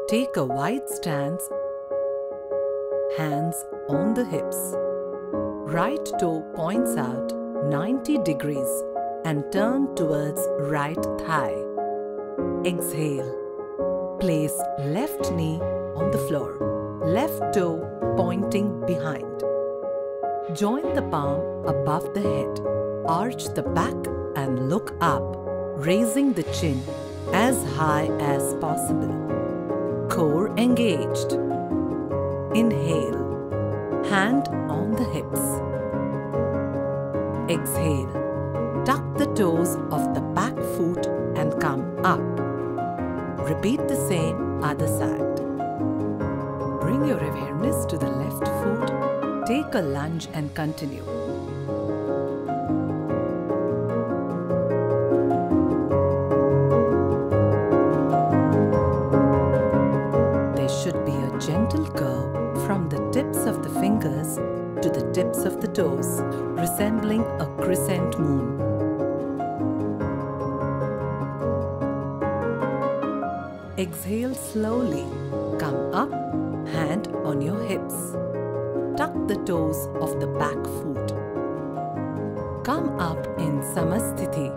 Take a wide stance, hands on the hips. Right toe points out 90 degrees and turn towards right thigh. Exhale. Place left knee on the floor, left toe pointing behind. Join the palm above the head. Arch the back and look up, raising the chin as high as possible. Core engaged. Inhale. Hand on the hips. Exhale. Tuck the toes of the back foot and come up. Repeat the same other side. Bring your awareness to the left foot. Take a lunge and continue. There should be a gentle curve from the tips of the fingers to the tips of the toes, resembling a crescent moon. Exhale slowly. Come up, hand on your hips. Tuck the toes of the back foot. Come up in Samasthiti.